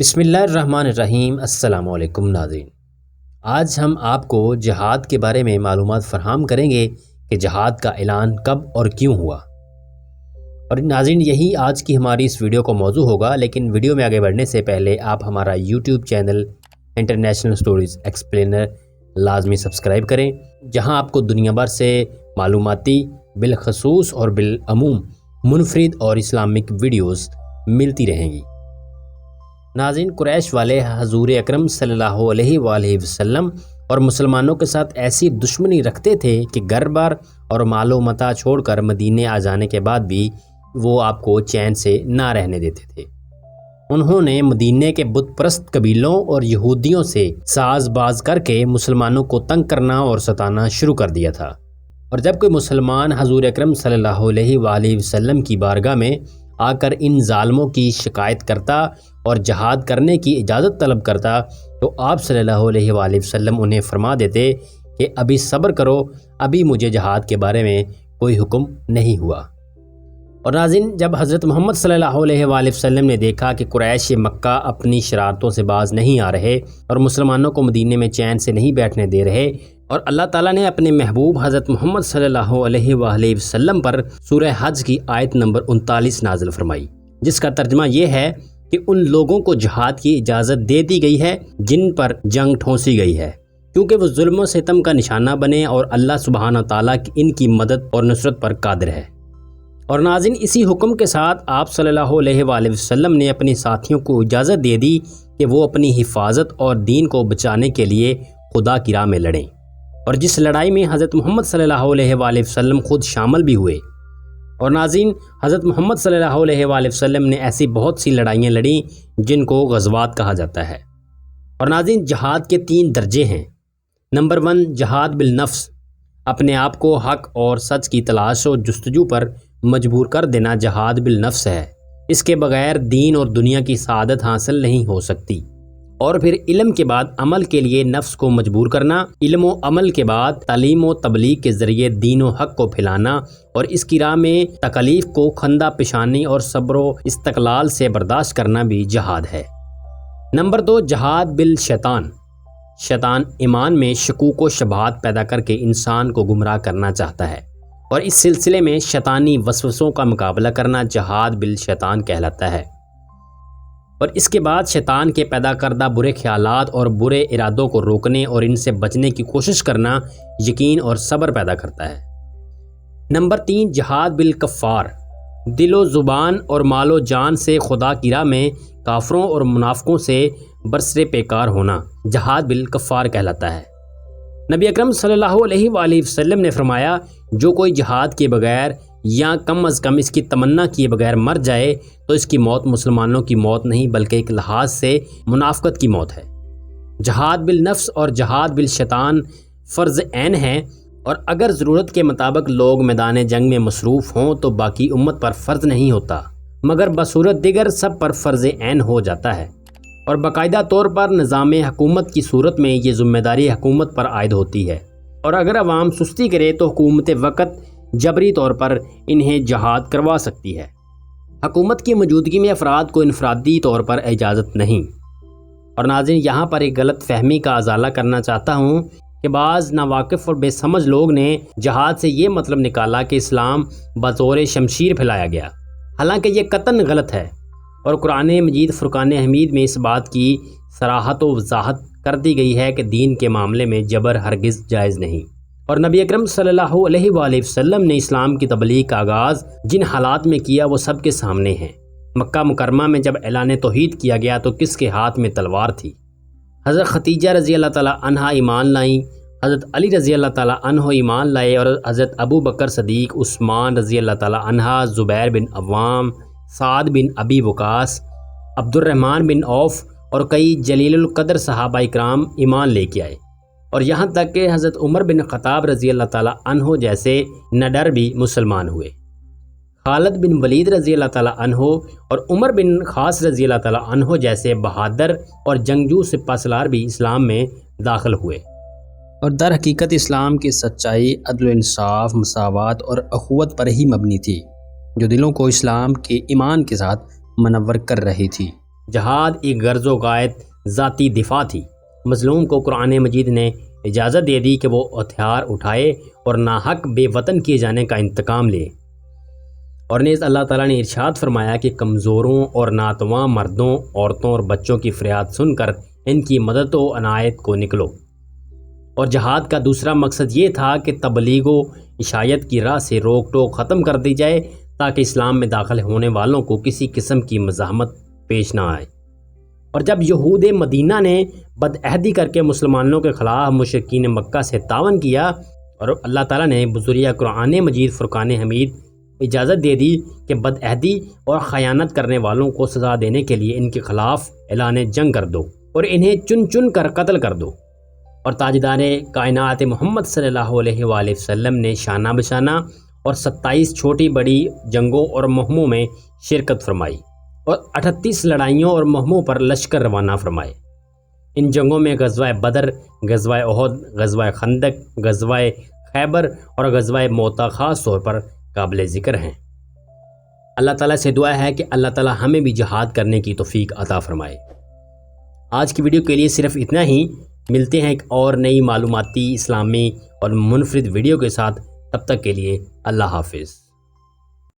بسم اللہ الرحمن الرحیم۔ السلام علیکم ناظرین، آج ہم آپ کو جہاد کے بارے میں معلومات فراہم کریں گے کہ جہاد کا اعلان کب اور کیوں ہوا۔ اور ناظرین، یہی آج کی ہماری اس ویڈیو کا موضوع ہوگا، لیکن ویڈیو میں آگے بڑھنے سے پہلے آپ ہمارا YouTube channel international stories explainer لازمی سبسکرائب کریں، جہاں آپ کو دنیا بھر سے معلوماتی بالخصوص اور بالعموم منفرد اور اسلامک ویڈیوز ملتی رہیں گی۔ ناظرین، قریش والے حضور اکرم صلی اللہ علیہ وآلہ وسلم اور مسلمانوں کے ساتھ ایسی دشمنی رکھتے تھے کہ گھر بار اور مال و متاع چھوڑ کر مدینے آ جانے کے بعد بھی وہ آپ کو چین سے نہ رہنے دیتے تھے۔ انہوں نے مدینے کے بت پرست قبیلوں اور یہودیوں سے ساز باز کر کے مسلمانوں کو تنگ کرنا اور ستانا شروع کر دیا تھا، اور جب کوئی مسلمان حضور اکرم صلی اللہ علیہ وآلہ وسلم کی بارگاہ میں آ کر ان ظالموں کی شکایت کرتا اور جہاد کرنے کی اجازت طلب کرتا تو آپ صلی اللہ علیہ وآلہ وسلم انہیں فرما دیتے کہ ابھی صبر کرو، ابھی مجھے جہاد کے بارے میں کوئی حکم نہیں ہوا۔ اور ناظرین، جب حضرت محمد صلی اللہ علیہ وآلہ وسلم نے دیکھا کہ قریش مکہ اپنی شرارتوں سے باز نہیں آ رہے اور مسلمانوں کو مدینے میں چین سے نہیں بیٹھنے دے رہے، اور اللہ تعالیٰ نے اپنے محبوب حضرت محمد صلی اللہ علیہ وآلہ وسلم پر سورہ حج کی آیت نمبر 39 نازل فرمائی، جس کا ترجمہ یہ ہے کہ ان لوگوں کو جہاد کی اجازت دے دی گئی ہے جن پر جنگ ٹھونسی گئی ہے، کیونکہ وہ ظلم و ستم کا نشانہ بنے اور اللہ سبحانہ تعالیٰ ان کی مدد اور نصرت پر قادر ہے۔ اور ناظرین، اسی حکم کے ساتھ آپ صلی اللہ علیہ وآلہ وسلم نے اپنی ساتھیوں کو اجازت دے دی کہ وہ اپنی حفاظت اور دین کو بچانے کے لیے خدا کی راہ میں لڑیں، اور جس لڑائی میں حضرت محمد صلی اللہ علیہ وآلہ وسلم خود شامل بھی ہوئے۔ اور ناظرین، حضرت محمد صلی اللہ علیہ وآلہ وسلم نے ایسی بہت سی لڑائیاں لڑیں جن کو غزوات کہا جاتا ہے۔ اور ناظرین، جہاد کے 3 درجے ہیں۔ نمبر 1، جہاد بالنفس، اپنے آپ کو حق اور سچ کی تلاش و جستجو پر مجبور کر دینا جہاد بالنفس ہے۔ اس کے بغیر دین اور دنیا کی سعادت حاصل نہیں ہو سکتی۔ اور پھر علم کے بعد عمل کے لیے نفس کو مجبور کرنا، علم و عمل کے بعد تعلیم و تبلیغ کے ذریعے دین و حق کو پھیلانا، اور اس کی راہ میں تکالیف کو خندہ پیشانی اور صبر و استقلال سے برداشت کرنا بھی جہاد ہے۔ نمبر 2، جہاد بالشیطان، شیطان ایمان میں شکوک و شبہات پیدا کر کے انسان کو گمراہ کرنا چاہتا ہے، اور اس سلسلے میں شیطانی وسوسوں کا مقابلہ کرنا جہاد بالشیطان کہلاتا ہے۔ اور اس کے بعد شیطان کے پیدا کردہ برے خیالات اور برے ارادوں کو روکنے اور ان سے بچنے کی کوشش کرنا یقین اور صبر پیدا کرتا ہے۔ نمبر 3، جہاد بالکفار، دل و زبان اور مال و جان سے خدا کی راہ میں کافروں اور منافقوں سے برسر پیکار ہونا جہاد بالکفار کہلاتا ہے۔ نبی اکرم صلی اللہ علیہ وآلہ وسلم نے فرمایا، جو کوئی جہاد کے بغیر یا کم از کم اس کی تمنا کیے بغیر مر جائے تو اس کی موت مسلمانوں کی موت نہیں بلکہ ایک لحاظ سے منافقت کی موت ہے۔ جہاد بالنفس اور جہاد بالشیطان فرض عین ہیں، اور اگر ضرورت کے مطابق لوگ میدان جنگ میں مصروف ہوں تو باقی امت پر فرض نہیں ہوتا، مگر بصورت دیگر سب پر فرض عین ہو جاتا ہے، اور باقاعدہ طور پر نظام حکومت کی صورت میں یہ ذمہ داری حکومت پر عائد ہوتی ہے، اور اگر عوام سستی کرے تو حکومت وقت جبری طور پر انہیں جہاد کروا سکتی ہے۔ حکومت کی موجودگی میں افراد کو انفرادی طور پر اجازت نہیں۔ اور ناظرین، یہاں پر ایک غلط فہمی کا ازالہ کرنا چاہتا ہوں کہ بعض ناواقف اور بے سمجھ لوگ نے جہاد سے یہ مطلب نکالا کہ اسلام بطور شمشیر پھیلایا گیا، حالانکہ یہ قطعاً غلط ہے، اور قرآن مجید فرقان حمید میں اس بات کی صراحت و وضاحت کر دی گئی ہے کہ دین کے معاملے میں جبر ہرگز جائز نہیں۔ اور نبی اکرم صلی اللہ علیہ وآلہ وسلم نے اسلام کی تبلیغ کا آغاز جن حالات میں کیا وہ سب کے سامنے ہیں۔ مکہ مکرمہ میں جب اعلان توحید کیا گیا تو کس کے ہاتھ میں تلوار تھی؟ حضرت ختیجہ رضی اللہ تعالیٰ عنہا ایمان لائیں، حضرت علی رضی اللہ تعالیٰ عنہ ایمان لائے، اور حضرت ابو بکر صدیق، عثمان رضی اللہ تعالیٰ عنہ، زبیر بن عوام، سعد بن ابی وقاص، عبد الرحمن بن عوف اور کئی جلیل القدر صحابہ اکرام ایمان لے کے آئے، اور یہاں تک کہ حضرت عمر بن خطاب رضی اللہ تعالیٰ عنہ جیسے نڈر بھی مسلمان ہوئے۔ خالد بن ولید رضی اللہ تعالیٰ عنہ اور عمر بن خاص رضی اللہ تعالیٰ عنہ جیسے بہادر اور جنگجو سپہ سالار بھی اسلام میں داخل ہوئے، اور در حقیقت اسلام کی سچائی عدل و انصاف، مساوات اور اخوت پر ہی مبنی تھی، جو دلوں کو اسلام کے ایمان کے ساتھ منور کر رہی تھی۔ جہاد ایک غرض و غایت ذاتی دفاع تھی۔ مظلوم کو قرآن مجید نے اجازت دے دی کہ وہ ہتھیار اٹھائے اور ناحق بے وطن کیے جانے کا انتقام لے، اور نیز اللہ تعالیٰ نے ارشاد فرمایا کہ کمزوروں اور ناتواں مردوں، عورتوں اور بچوں کی فریاد سن کر ان کی مدد و عنایت کو نکلو۔ اور جہاد کا دوسرا مقصد یہ تھا کہ تبلیغ و عشایت کی راہ سے روک ٹوک ختم کر دی جائے تاکہ اسلام میں داخل ہونے والوں کو کسی قسم کی مزاحمت پیش نہ آئے۔ اور جب یہود مدینہ نے بدعہدی کر کے مسلمانوں کے خلاف مشرکین مکہ سے تعاون کیا اور اللہ تعالیٰ نے بذریعہ قرآن مجید فرقان حمید اجازت دے دی کہ بدعہدی اور خیانت کرنے والوں کو سزا دینے کے لیے ان کے خلاف اعلان جنگ کر دو اور انہیں چن چن کر قتل کر دو، اور تاجدار کائنات محمد صلی اللہ علیہ وآلہ وسلم نے شانہ بشانہ اور 27 چھوٹی بڑی جنگوں اور مہموں میں شرکت فرمائی اور 38 لڑائیوں اور مہموں پر لشکر روانہ فرمائے۔ ان جنگوں میں غزوہ بدر، غزوہ احد، غزوہ خندق، غزوہ خیبر اور غزوہ موتا خاص طور پر قابل ذکر ہیں۔ اللہ تعالیٰ سے دعا ہے کہ اللہ تعالیٰ ہمیں بھی جہاد کرنے کی توفیق عطا فرمائے۔ آج کی ویڈیو کے لیے صرف اتنا ہی، ملتے ہیں ایک اور نئی معلوماتی، اسلامی اور منفرد ویڈیو کے ساتھ، تب تک کے لیے اللہ حافظ۔